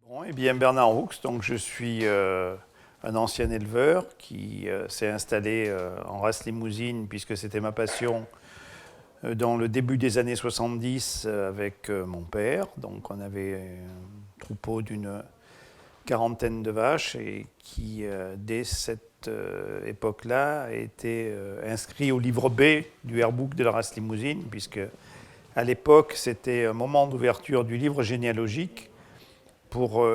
Bon, eh bien, Bernard Roux, donc je suis un ancien éleveur qui s'est installé en race limousine puisque c'était ma passion dans le début des années 70 avec mon père. Donc on avait un troupeau d'une quarantaine de vaches et qui, dès cette époque-là, a été inscrit au livre B du Airbook de la race limousine, puisque à l'époque, c'était un moment d'ouverture du livre généalogique pour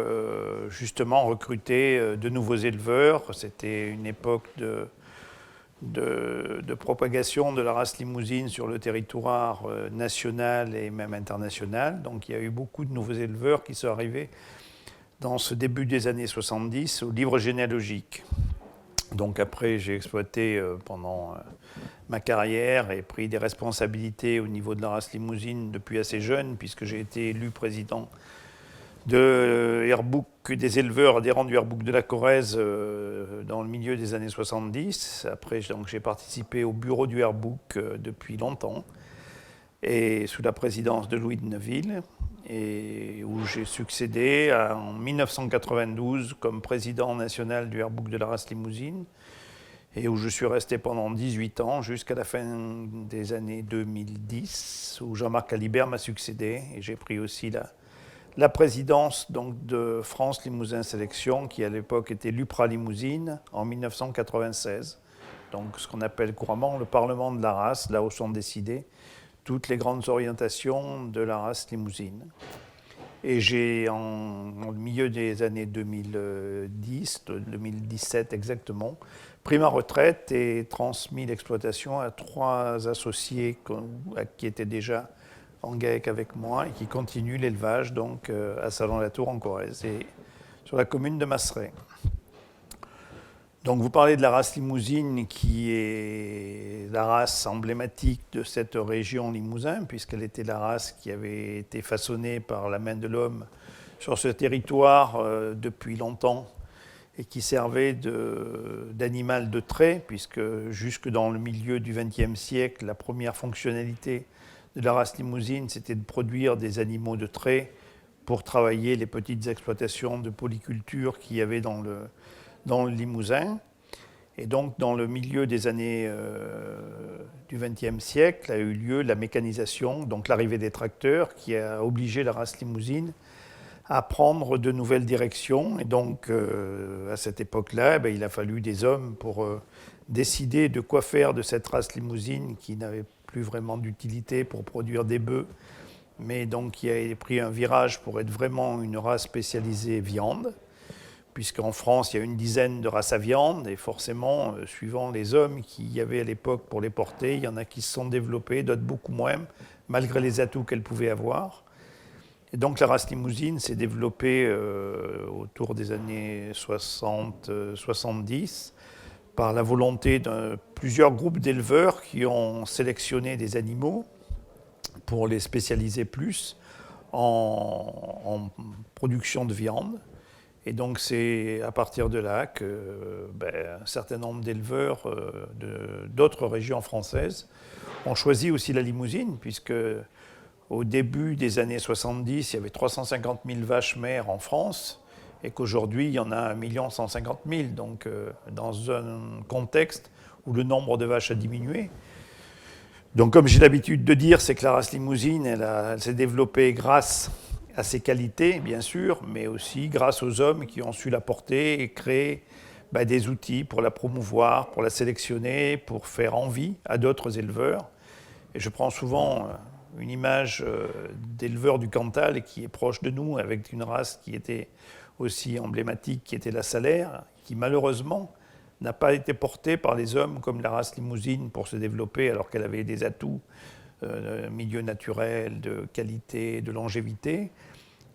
justement recruter de nouveaux éleveurs. C'était une époque de propagation de la race limousine sur le territoire national et même international. Donc il y a eu beaucoup de nouveaux éleveurs qui sont arrivés dans ce début des années 70 au livre généalogique. Donc après, j'ai exploité pendant ma carrière et pris des responsabilités au niveau de la race limousine depuis assez jeune, puisque j'ai été élu président de Airbook, des éleveurs adhérents du Airbook de la Corrèze dans le milieu des années 70. Après, donc, j'ai participé au bureau du Airbook depuis longtemps, et sous la présidence de Louis de Neuville, et où j'ai succédé en 1992 comme président national du Airbook de la race limousine, et où je suis resté pendant 18 ans jusqu'à la fin des années 2010, où Jean-Marc Alibert m'a succédé, et j'ai pris aussi la présidence donc, de France Limousin Sélection, qui à l'époque était l'UPRA Limousine, en 1996. Donc ce qu'on appelle couramment le Parlement de la race, là où sont décidées toutes les grandes orientations de la race limousine. Et j'ai, au milieu des années 2010, 2017 exactement, pris ma retraite et transmis l'exploitation à 3 associés qui étaient déjà en GAEC avec moi et qui continuent l'élevage donc à Salon-la-Tour en Corrèze et sur la commune de Masseret. Donc vous parlez de la race limousine qui est la race emblématique de cette région Limousin, puisqu'elle était la race qui avait été façonnée par la main de l'homme sur ce territoire depuis longtemps et qui servait d'animal de trait, puisque jusque dans le milieu du XXe siècle, la première fonctionnalité de la race limousine, c'était de produire des animaux de trait pour travailler les petites exploitations de polyculture qu'il y avait dans le Limousin. Et donc, dans le milieu des années du XXe siècle, a eu lieu la mécanisation, donc l'arrivée des tracteurs, qui a obligé la race limousine à prendre de nouvelles directions. Et donc, à cette époque-là, il a fallu des hommes pour décider de quoi faire de cette race limousine qui n'avait plus vraiment d'utilité pour produire des bœufs, mais donc qui a pris un virage pour être vraiment une race spécialisée viande, puisqu'en France, il y a une dizaine de races à viande, et forcément, suivant les hommes qu'il y avait à l'époque pour les porter, il y en a qui se sont développés, d'autres beaucoup moins, malgré les atouts qu'elles pouvaient avoir. Et donc la race limousine s'est développée autour des années 60-70 par la volonté de plusieurs groupes d'éleveurs qui ont sélectionné des animaux pour les spécialiser plus en production de viande. Et donc c'est à partir de là que un certain nombre d'éleveurs d'autres régions françaises ont choisi aussi la limousine, puisque au début des années 70, il y avait 350 000 vaches mères en France, et qu'aujourd'hui, il y en a 1 150 000, donc dans un contexte où le nombre de vaches a diminué. Donc comme j'ai l'habitude de dire, c'est que la race limousine, elle s'est développée grâce à ses qualités, bien sûr, mais aussi grâce aux hommes qui ont su la porter et créer des outils pour la promouvoir, pour la sélectionner, pour faire envie à d'autres éleveurs. Et je prends souvent une image d'éleveur du Cantal qui est proche de nous, avec une race qui était aussi emblématique, qui était la Salaire, qui malheureusement n'a pas été portée par les hommes comme la race limousine pour se développer, alors qu'elle avait des atouts milieu naturel, de qualité, de longévité.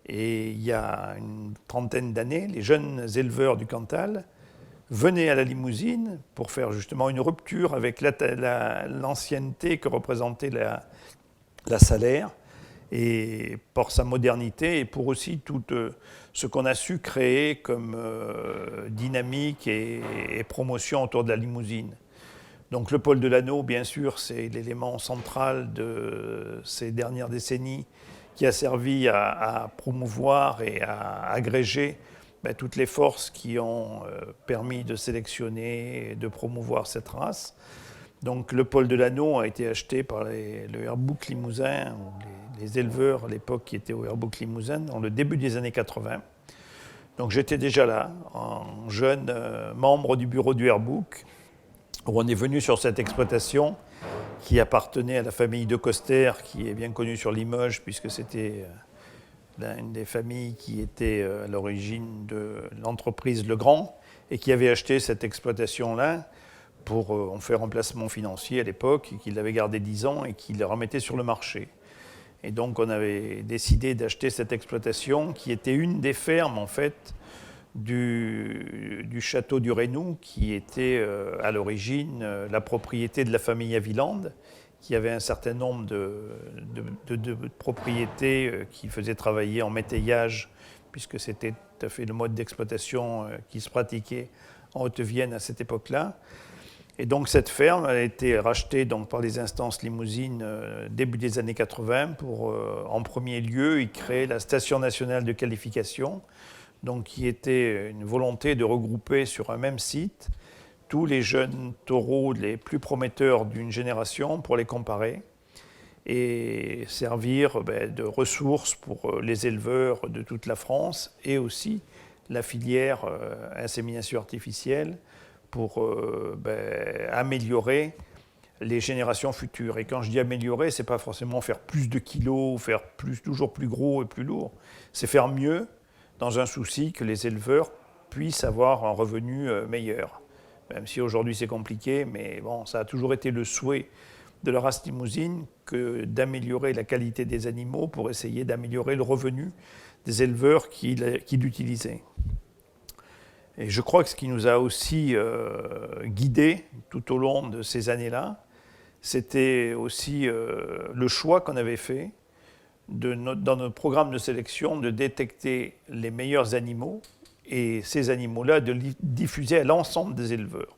Et il y a une trentaine d'années, les jeunes éleveurs du Cantal venaient à la limousine pour faire justement une rupture avec l'ancienneté que représentait la Salaire, et pour sa modernité et pour aussi tout ce qu'on a su créer comme dynamique et promotion autour de la limousine. Donc le pôle de l'Anneau, bien sûr, c'est l'élément central de ces dernières décennies qui a servi à promouvoir et à agréger toutes les forces qui ont permis de sélectionner et de promouvoir cette race. Donc le Paul de l'Anneau a été acheté par le Herbouk Limousin, ou les éleveurs à l'époque qui étaient au Herbouk Limousin, dans le début des années 80. Donc j'étais déjà là, en jeune membre du bureau du Herbouk, où on est venu sur cette exploitation qui appartenait à la famille de Coster, qui est bien connue sur Limoges, puisque c'était une des familles qui était à l'origine de l'entreprise Legrand, et qui avait acheté cette exploitation-là pour en faire un placement financier à l'époque, et qui l'avait gardé 10 ans et qui le remettait sur le marché. Et donc on avait décidé d'acheter cette exploitation, qui était une des fermes en fait du château du Reynou, qui était à l'origine la propriété de la famille Aviland, qui avait un certain nombre de propriétés qui faisaient travailler en métayage, puisque c'était tout à fait le mode d'exploitation qui se pratiquait en Haute-Vienne à cette époque-là. Et donc cette ferme a été rachetée donc, par les instances limousines début des années 80 pour, en premier lieu, y créer la station nationale de qualification, donc, qui était une volonté de regrouper sur un même site tous les jeunes taureaux les plus prometteurs d'une génération pour les comparer et servir de ressources pour les éleveurs de toute la France et aussi la filière insémination artificielle pour améliorer les générations futures. Et quand je dis améliorer, ce n'est pas forcément faire plus de kilos, faire toujours plus gros et plus lourd, c'est faire mieux dans un souci que les éleveurs puissent avoir un revenu meilleur. Même si aujourd'hui c'est compliqué, mais bon, ça a toujours été le souhait de la race limousine que d'améliorer la qualité des animaux pour essayer d'améliorer le revenu des éleveurs qui l'utilisaient. Et je crois que ce qui nous a aussi guidés tout au long de ces années-là, c'était aussi le choix qu'on avait fait dans notre programme de sélection de détecter les meilleurs animaux et ces animaux-là de les diffuser à l'ensemble des éleveurs.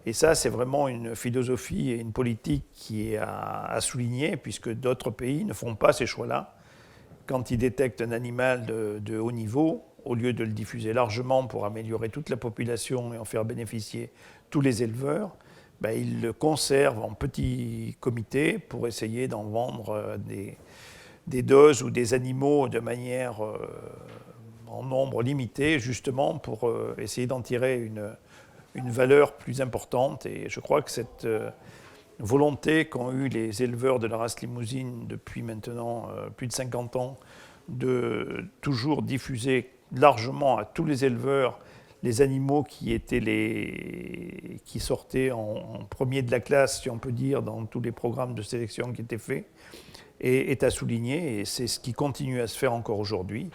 Et ça, c'est vraiment une philosophie et une politique qui est à souligner, puisque d'autres pays ne font pas ces choix-là. Quand ils détectent un animal de haut niveau, au lieu de le diffuser largement pour améliorer toute la population et en faire bénéficier tous les éleveurs, ils le conservent en petits comités pour essayer d'en vendre des doses ou des animaux de manière en nombre limité, justement pour essayer d'en tirer une valeur plus importante. Et je crois que cette volonté qu'ont eu les éleveurs de la race limousine depuis maintenant plus de 50 ans de toujours diffuser largement à tous les éleveurs les animaux qui sortaient en premier de la classe, si on peut dire, dans tous les programmes de sélection qui étaient faits, est à souligner, et c'est ce qui continue à se faire encore aujourd'hui.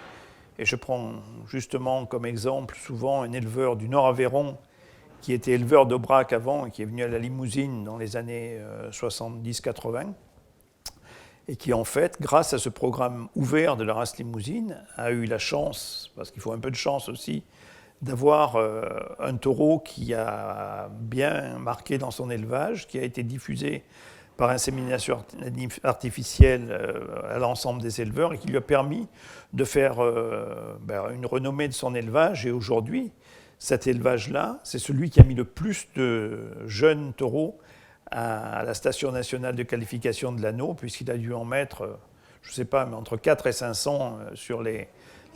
Et je prends justement comme exemple souvent un éleveur du Nord-Aveyron qui était éleveur d'Aubrac avant et qui est venu à la Limousine dans les années 70-80 et qui en fait, grâce à ce programme ouvert de la race limousine, a eu la chance, parce qu'il faut un peu de chance aussi, d'avoir un taureau qui a bien marqué dans son élevage, qui a été diffusé par insémination artificielle à l'ensemble des éleveurs et qui lui a permis de faire une renommée de son élevage. Et aujourd'hui, cet élevage-là, c'est celui qui a mis le plus de jeunes taureaux à la station nationale de qualification de l'anneau, puisqu'il a dû en mettre, je ne sais pas, mais entre 4 et 500 sur les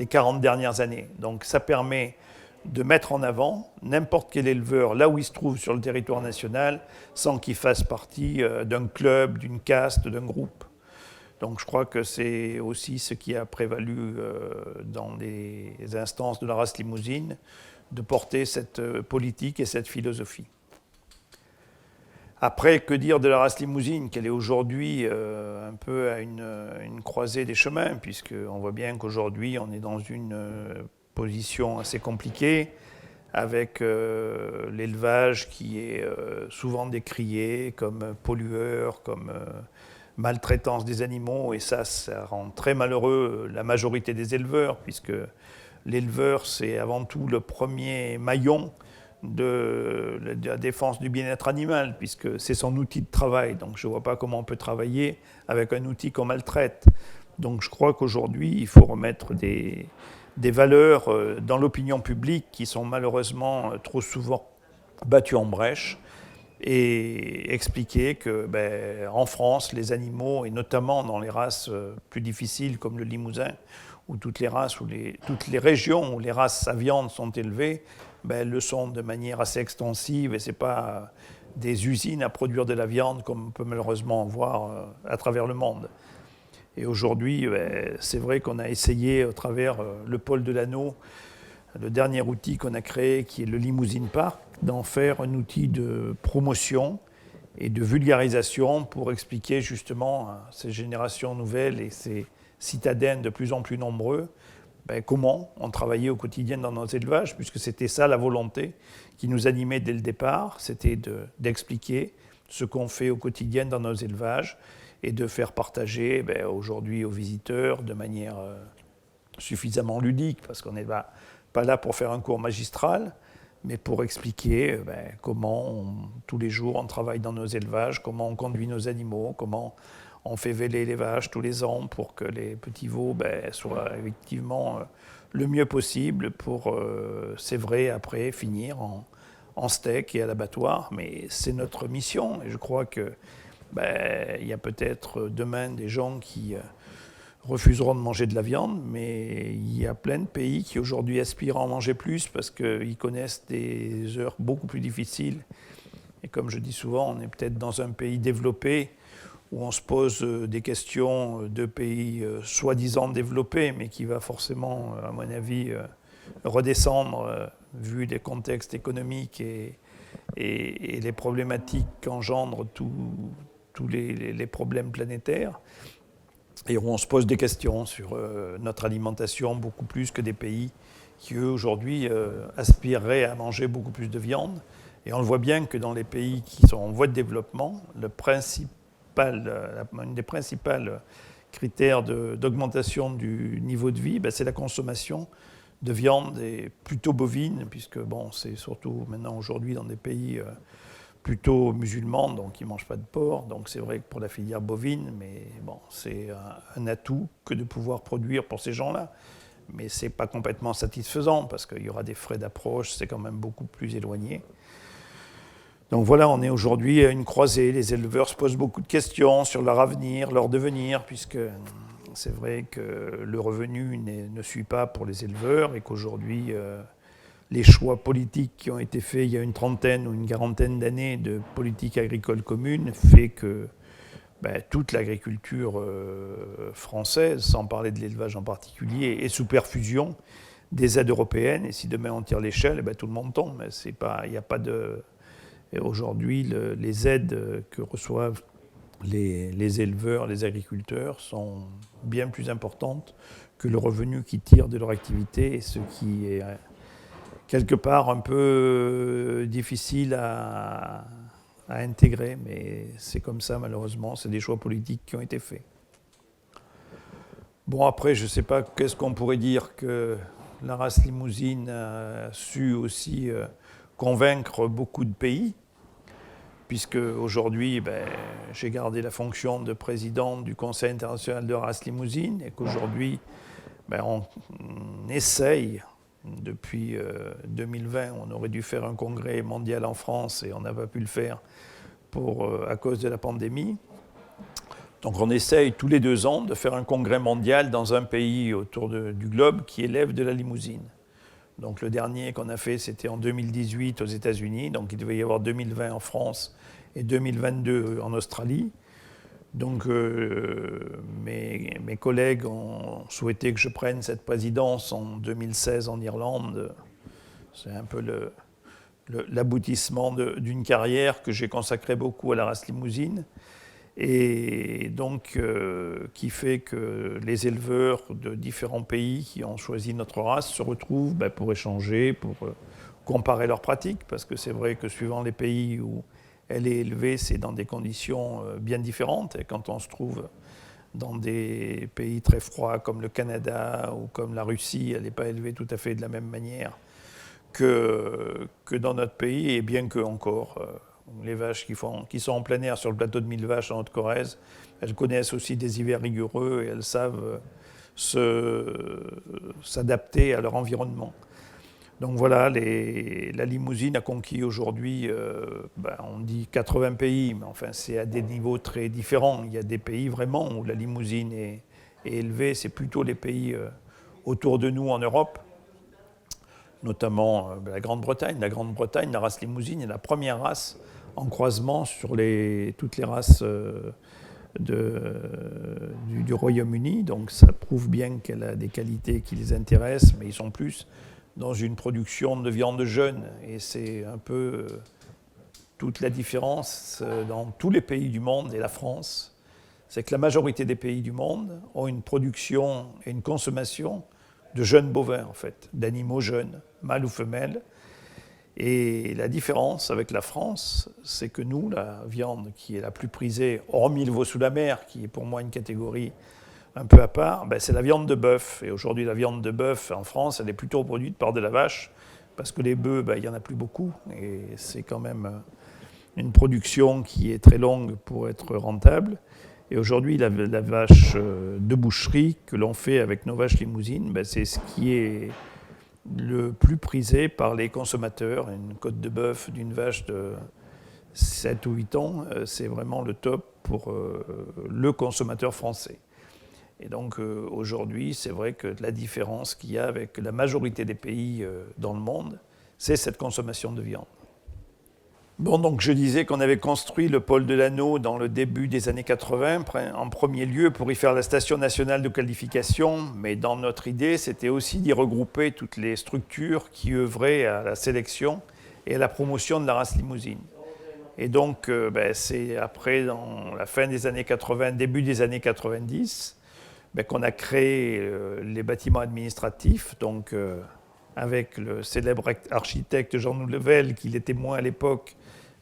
40 dernières années. Donc ça permet de mettre en avant n'importe quel éleveur là où il se trouve sur le territoire national sans qu'il fasse partie d'un club, d'une caste, d'un groupe. Donc je crois que c'est aussi ce qui a prévalu dans les instances de la race limousine, de porter cette politique et cette philosophie. Après, que dire de la race limousine, qu'elle est aujourd'hui un peu à une croisée des chemins, puisqu'on voit bien qu'aujourd'hui on est dans une position assez compliquée, avec l'élevage qui est souvent décrié comme pollueur, comme maltraitance des animaux, et ça rend très malheureux la majorité des éleveurs, puisque l'éleveur, c'est avant tout le premier maillon de la défense du bien-être animal, puisque c'est son outil de travail. Donc je ne vois pas comment on peut travailler avec un outil qu'on maltraite. Donc je crois qu'aujourd'hui, il faut remettre des valeurs dans l'opinion publique qui sont malheureusement trop souvent battues en brèche, et expliquer que en France, les animaux, et notamment dans les races plus difficiles comme le Limousin, ou toutes les races, toutes les régions où les races à viande sont élevées, elles le sont de manière assez extensive, et ce n'est pas des usines à produire de la viande comme on peut malheureusement en voir à travers le monde. Et aujourd'hui, c'est vrai qu'on a essayé, au travers le pôle de l'anneau, le dernier outil qu'on a créé, qui est le Limousine Park, d'en faire un outil de promotion et de vulgarisation pour expliquer justement à ces générations nouvelles et ces citadins de plus en plus nombreux comment on travaillait au quotidien dans nos élevages, puisque c'était ça la volonté qui nous animait dès le départ, c'était d'expliquer ce qu'on fait au quotidien dans nos élevages et de faire partager aujourd'hui aux visiteurs de manière suffisamment ludique, parce qu'on n'est pas là pour faire un cours magistral, mais pour expliquer comment tous les jours on travaille dans nos élevages, comment on conduit nos animaux, comment on fait véler les vaches tous les ans pour que les petits veaux soient effectivement le mieux possible pour, c'est vrai, après finir en steak et à l'abattoir. Mais c'est notre mission, et je crois que il y a peut-être demain des gens qui refuseront de manger de la viande, mais il y a plein de pays qui aujourd'hui aspirent à en manger plus parce qu'ils connaissent des heures beaucoup plus difficiles. Et comme je dis souvent, on est peut-être dans un pays développé où on se pose des questions de pays soi-disant développés, mais qui va forcément, à mon avis, redescendre vu les contextes économiques et les problématiques qu'engendrent tous les problèmes planétaires, et où on se pose des questions sur notre alimentation beaucoup plus que des pays qui, eux, aujourd'hui, aspireraient à manger beaucoup plus de viande. Et on le voit bien que dans les pays qui sont en voie de développement, un des principaux critères d'augmentation du niveau de vie, c'est la consommation de viande, et plutôt bovine, puisque c'est surtout maintenant aujourd'hui dans des pays plutôt musulmans, donc ils ne mangent pas de porc, donc c'est vrai que pour la filière bovine, mais c'est un atout que de pouvoir produire pour ces gens-là. Mais ce n'est pas complètement satisfaisant, parce qu'il y aura des frais d'approche, c'est quand même beaucoup plus éloigné. Donc voilà, on est aujourd'hui à une croisée. Les éleveurs se posent beaucoup de questions sur leur avenir, leur devenir, puisque c'est vrai que le revenu ne suit pas pour les éleveurs, et qu'aujourd'hui, les choix politiques qui ont été faits il y a une trentaine ou une quarantaine d'années de politique agricole commune fait que toute l'agriculture française, sans parler de l'élevage en particulier, est sous perfusion des aides européennes. Et si demain on tire l'échelle, tout le monde tombe. Il n'y a pas de... Et aujourd'hui, les aides que reçoivent les éleveurs, les agriculteurs, sont bien plus importantes que le revenu qu'ils tirent de leur activité, et ce qui est quelque part un peu difficile à intégrer, mais c'est comme ça malheureusement, c'est des choix politiques qui ont été faits. Bon, après, je ne sais pas qu'est-ce qu'on pourrait dire que la race limousine a su aussi convaincre beaucoup de pays, puisque aujourd'hui, j'ai gardé la fonction de président du Conseil international de race limousine, et qu'aujourd'hui, on essaye. Depuis 2020, on aurait dû faire un congrès mondial en France et on n'a pas pu le faire à cause de la pandémie. Donc on essaye tous les 2 ans de faire un congrès mondial dans un pays autour du globe qui élève de la limousine. Donc le dernier qu'on a fait, c'était en 2018 aux États-Unis, donc il devait y avoir 2020 en France et 2022 en Australie. Donc mes collègues ont souhaité que je prenne cette présidence en 2016 en Irlande. C'est un peu l'aboutissement d'une carrière que j'ai consacrée beaucoup à la race limousine, et donc qui fait que les éleveurs de différents pays qui ont choisi notre race se retrouvent pour échanger, pour comparer leurs pratiques, parce que c'est vrai que suivant les pays où elle est élevée, c'est dans des conditions bien différentes. Et quand on se trouve dans des pays très froids comme le Canada ou comme la Russie, elle n'est pas élevée tout à fait de la même manière que dans notre pays. Et bien que encore, Les vaches qui sont en plein air sur le plateau de Millevaches en Haute-Corrèze, elles connaissent aussi des hivers rigoureux et elles savent s'adapter à leur environnement. Donc voilà, la limousine a conquis aujourd'hui, on dit 80 pays, mais enfin c'est à des niveaux très différents. Il y a des pays vraiment où la limousine est élevée, c'est plutôt les pays autour de nous en Europe, notamment la Grande-Bretagne. La Grande-Bretagne, la race limousine est la première race en croisement sur toutes les races du Royaume-Uni. Donc ça prouve bien qu'elle a des qualités qui les intéressent, mais ils sont plus dans une production de viande jeune. Et c'est un peu toute la différence dans tous les pays du monde et la France. C'est que la majorité des pays du monde ont une production et une consommation de jeunes bovins, en fait, d'animaux jeunes, mâles ou femelles. Et la différence avec la France, c'est que nous, la viande qui est la plus prisée, hormis le veau sous la mer, qui est pour moi une catégorie un peu à part, c'est la viande de bœuf. Et aujourd'hui, la viande de bœuf en France, elle est plutôt produite par de la vache, parce que les bœufs, il n'y en a plus beaucoup. Et c'est quand même une production qui est très longue pour être rentable. Et aujourd'hui, la vache de boucherie que l'on fait avec nos vaches limousines, c'est ce qui est le plus prisé par les consommateurs. Une côte de bœuf d'une vache de 7 ou 8 ans, c'est vraiment le top pour le consommateur français. Et donc aujourd'hui, c'est vrai que la différence qu'il y a avec la majorité des pays dans le monde, c'est cette consommation de viande. Bon, donc je disais qu'on avait construit le pôle de l'Anneau dans le début des années 80, en premier lieu pour y faire la station nationale de qualification, mais dans notre idée, c'était aussi d'y regrouper toutes les structures qui œuvraient à la sélection et à la promotion de la race limousine. Et donc, c'est après, dans la fin des années 80, début des années 90, qu'on a créé les bâtiments administratifs, donc avec le célèbre architecte Jean Nouvel, qui l'était moins à l'époque,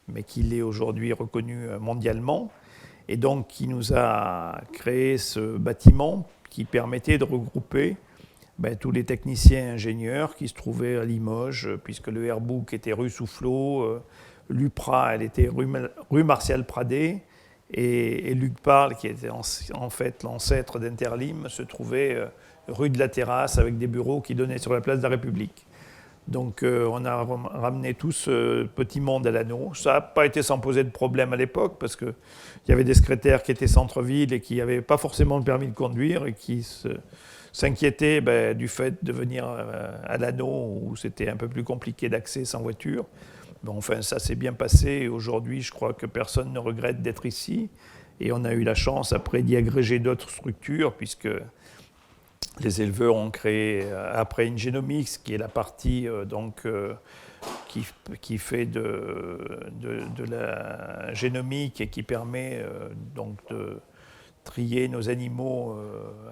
mais qui l'est aujourd'hui reconnu mondialement, et donc qui nous a créé ce bâtiment qui permettait de regrouper tous les techniciens ingénieurs qui se trouvaient à Limoges, puisque le Airbook était rue Soufflot, l'UPRA, elle était rue Martial Pradé, et Luc Parle, qui était en fait l'ancêtre d'Interlim, se trouvait rue de la Terrasse avec des bureaux qui donnaient sur la place de la République. Donc on a ramené tout ce petit monde à l'Anneau. Ça n'a pas été sans poser de problème à l'époque, parce qu'il y avait des secrétaires qui étaient centre-ville et qui n'avaient pas forcément le permis de conduire et qui s'inquiétaient du fait de venir à l'Anneau, où c'était un peu plus compliqué d'accès sans voiture. Bon, enfin, ça s'est bien passé et aujourd'hui, je crois que personne ne regrette d'être ici. Et on a eu la chance après d'y agréger d'autres structures, puisque les éleveurs ont créé après Ingenomics, qui est la partie qui fait de la génomique et qui permet donc de trier nos animaux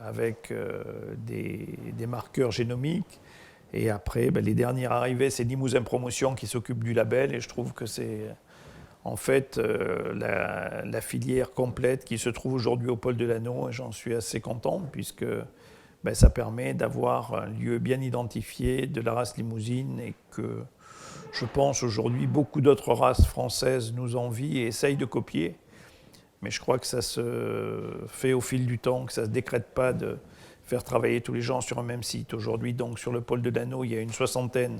avec des marqueurs génomiques. Et après, les dernières arrivées, c'est Limousin Promotion qui s'occupe du label. Et je trouve que c'est en fait la filière complète qui se trouve aujourd'hui au pôle de l'Anneau. Et j'en suis assez content, puisque ça permet d'avoir un lieu bien identifié de la race limousine, et que je pense aujourd'hui beaucoup d'autres races françaises nous envient et essayent de copier. Mais je crois que ça se fait au fil du temps, que ça ne se décrète pas de faire travailler tous les gens sur un même site. Aujourd'hui, donc, sur le pôle de l'Anneau, il y a une 60aine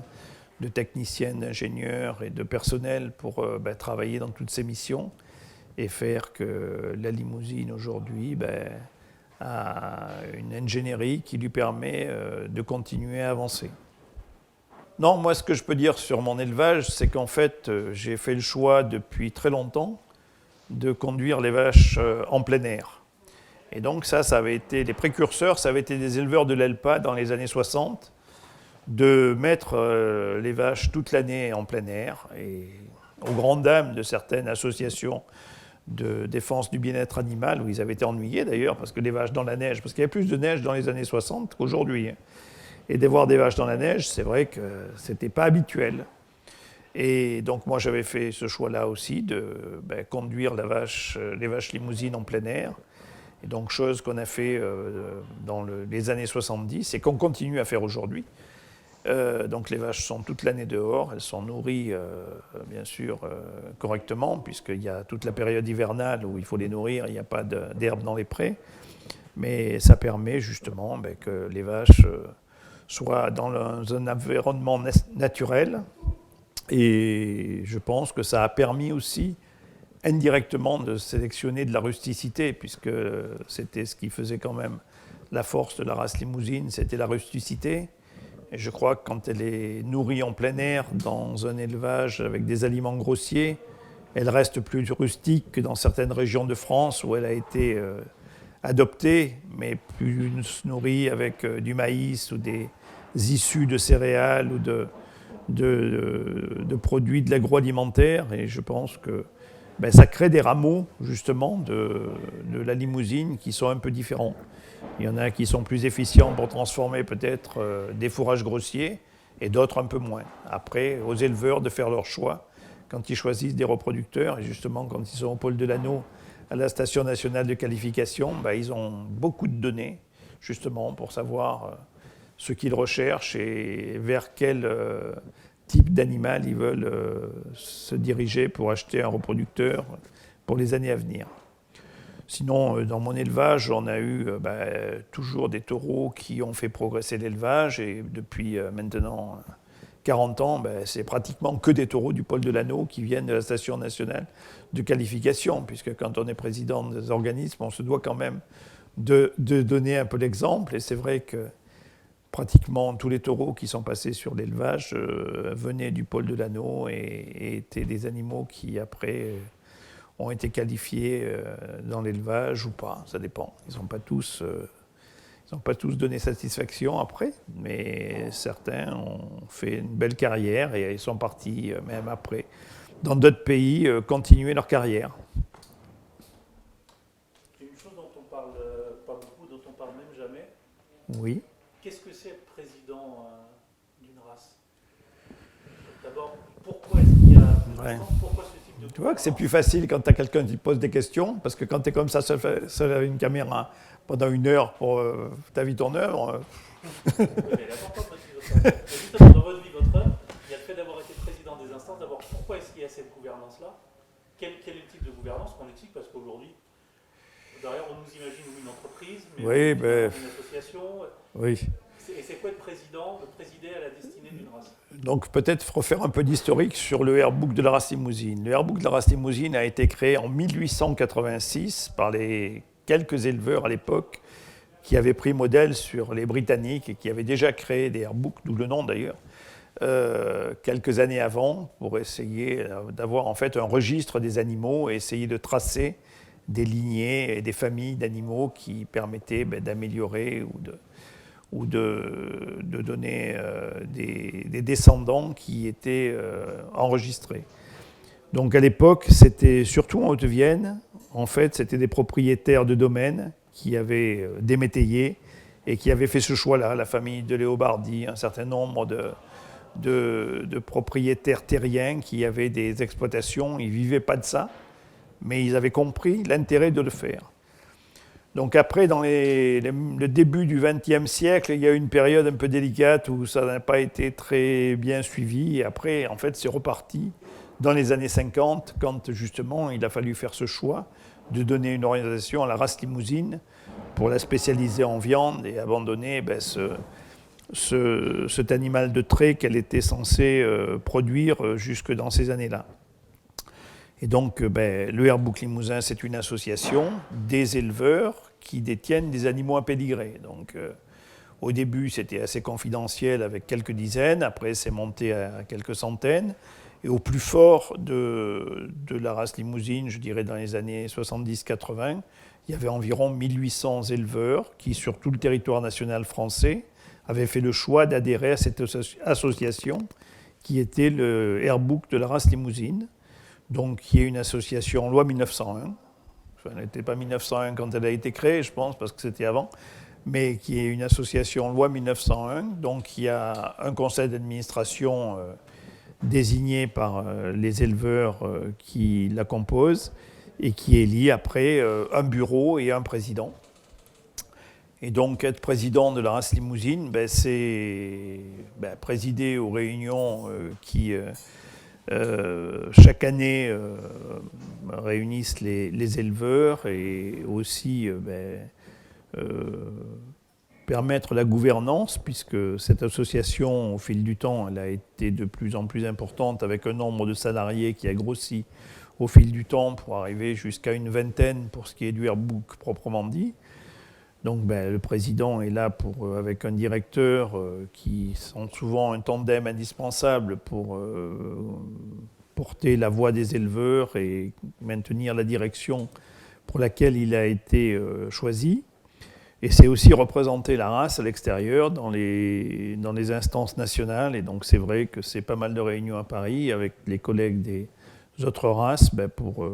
de techniciens, d'ingénieurs et de personnel pour travailler dans toutes ces missions et faire que la limousine, aujourd'hui, a une ingénierie qui lui permet de continuer à avancer. Non, moi, ce que je peux dire sur mon élevage, c'est qu'en fait, j'ai fait le choix depuis très longtemps de conduire les vaches en plein air. Et donc ça avait été les précurseurs, ça avait été des éleveurs de l'Elpa dans les années 60, de mettre les vaches toute l'année en plein air, et aux grandes dames de certaines associations de défense du bien-être animal, où ils avaient été ennuyés d'ailleurs, parce que les vaches dans la neige, parce qu'il y avait plus de neige dans les années 60 qu'aujourd'hui. Et de voir des vaches dans la neige, c'est vrai que c'était pas habituel. Et donc moi j'avais fait ce choix-là aussi de conduire les vaches limousines en plein air. Et donc chose qu'on a fait dans les années 70 et qu'on continue à faire aujourd'hui. Donc les vaches sont toute l'année dehors, elles sont nourries bien sûr correctement, puisqu'il y a toute la période hivernale où il faut les nourrir, il n'y a pas d'herbe dans les prés, mais ça permet justement que les vaches soient dans un environnement naturel, et je pense que ça a permis aussi indirectement de sélectionner de la rusticité, puisque c'était ce qui faisait quand même la force de la race limousine, c'était la rusticité. Et je crois que quand elle est nourrie en plein air, dans un élevage avec des aliments grossiers, elle reste plus rustique que dans certaines régions de France où elle a été adoptée, mais plus nourrie avec du maïs ou des issues de céréales ou de produits de l'agroalimentaire. Et je pense que ça crée des rameaux, justement, de la limousine qui sont un peu différents. Il y en a qui sont plus efficients pour transformer peut-être des fourrages grossiers et d'autres un peu moins. Après, aux éleveurs de faire leur choix quand ils choisissent des reproducteurs. Et justement, quand ils sont au pôle de l'Anneau, à la Station nationale de qualification, ils ont beaucoup de données, justement, pour savoir ce qu'ils recherchent et vers quel type d'animal ils veulent se diriger pour acheter un reproducteur pour les années à venir. Sinon, dans mon élevage, on a eu toujours des taureaux qui ont fait progresser l'élevage, et depuis maintenant 40 ans, c'est pratiquement que des taureaux du pôle de l'Anneau qui viennent de la Station nationale de qualification, puisque quand on est président des organismes, on se doit quand même de donner un peu l'exemple, et c'est vrai que pratiquement tous les taureaux qui sont passés sur l'élevage venaient du pôle de l'Anneau et étaient des animaux qui, après, ont été qualifiés dans l'élevage ou pas, ça dépend. Ils n'ont pas tous donné satisfaction après, mais certains ont fait une belle carrière et ils sont partis même après, dans d'autres pays, continuer leur carrière. Une chose dont on parle pas beaucoup, dont on parle même jamais. Oui. Qu'est-ce que c'est être président d'une race? D'abord, pourquoi est-ce qu'il y a pourquoi ce type de... Tu vois que c'est plus facile quand tu as quelqu'un qui te pose des questions, parce que quand tu es comme ça, seul avec une caméra pendant 1 heure pour ta vie, ton œuvre. Mais l'important de votre vie, justement, dans votre vie, votre œuvre, il y a le fait d'avoir été président des instances. D'abord, pourquoi est-ce qu'il y a cette gouvernance-là? Quel est le type de gouvernance qu'on éthique? Parce qu'aujourd'hui, derrière, on nous imagine une entreprise, mais une association. Oui. Et c'est quoi être président, de présider à la destinée d'une race? Donc peut-être refaire un peu d'historique sur le Airbook de la race limousine. Le Airbook de la race limousine a été créé en 1886 par les quelques éleveurs à l'époque qui avaient pris modèle sur les Britanniques et qui avaient déjà créé des Airbooks, d'où le nom d'ailleurs, quelques années avant, pour essayer d'avoir en fait un registre des animaux et essayer de tracer des lignées et des familles d'animaux qui permettaient d'améliorer ou de donner des descendants qui étaient enregistrés. Donc à l'époque, c'était surtout en Haute-Vienne. En fait, c'était des propriétaires de domaines qui avaient démétayé et qui avaient fait ce choix-là. La famille de Léobardi, un certain nombre de propriétaires terriens qui avaient des exploitations. Ils ne vivaient pas de ça, mais ils avaient compris l'intérêt de le faire. Donc après, dans le début du XXe siècle, il y a eu une période un peu délicate où ça n'a pas été très bien suivi. Et après, en fait, c'est reparti dans les années 50, quand justement il a fallu faire ce choix de donner une orientation à la race limousine pour la spécialiser en viande et abandonner cet animal de trait qu'elle était censée produire jusque dans ces années-là. Et donc, le Airbook Limousin, c'est une association des éleveurs qui détiennent des animaux à pédigré. Donc, au début, c'était assez confidentiel avec quelques dizaines. Après, c'est monté à quelques centaines. Et au plus fort de la race limousine, je dirais dans les années 70-80, il y avait environ 1800 éleveurs qui, sur tout le territoire national français, avaient fait le choix d'adhérer à cette association qui était le Airbook de la race limousine. Donc, qui est une association loi 1901. Enfin, elle n'était pas 1901 quand elle a été créée, je pense, parce que c'était avant, mais qui est une association loi 1901. Donc, il y a un conseil d'administration désigné par les éleveurs qui la composent et qui élit après un bureau et un président. Et donc, être président de la race limousine, c'est présider aux réunions qui, chaque année, réunissent les éleveurs et aussi permettre la gouvernance, puisque cette association, au fil du temps, elle a été de plus en plus importante, avec un nombre de salariés qui a grossi au fil du temps pour arriver jusqu'à une vingtaine pour ce qui est du Airbook proprement dit. Donc le président est là avec un directeur qui sont souvent un tandem indispensable pour porter la voix des éleveurs et maintenir la direction pour laquelle il a été choisi. Et c'est aussi représenter la race à l'extérieur dans les instances nationales. Et donc c'est vrai que c'est pas mal de réunions à Paris avec les collègues des autres races pour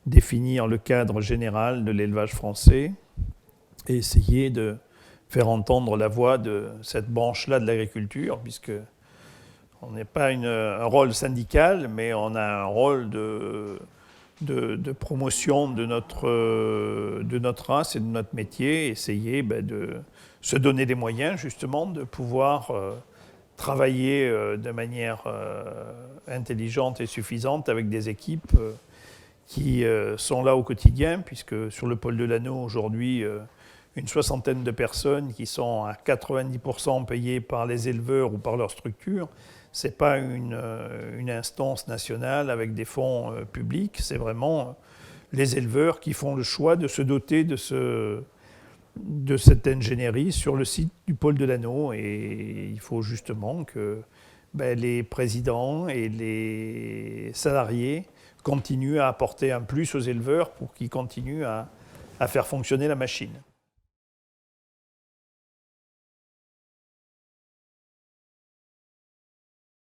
définir le cadre général de l'élevage français et essayer de faire entendre la voix de cette branche-là de l'agriculture, puisque on n'est pas un rôle syndical, mais on a un rôle de promotion de notre race et de notre métier, essayer de se donner des moyens justement de pouvoir travailler de manière intelligente et suffisante avec des équipes qui sont là au quotidien, puisque sur le pôle de l'Anneau aujourd'hui, une soixantaine de personnes qui sont à 90% payées par les éleveurs ou par leur structure. Ce n'est pas une instance nationale avec des fonds publics, c'est vraiment les éleveurs qui font le choix de se doter de cette ingénierie sur le site du pôle de l'Anneau. Et il faut justement que les présidents et les salariés continuent à apporter un plus aux éleveurs pour qu'ils continuent à faire fonctionner la machine.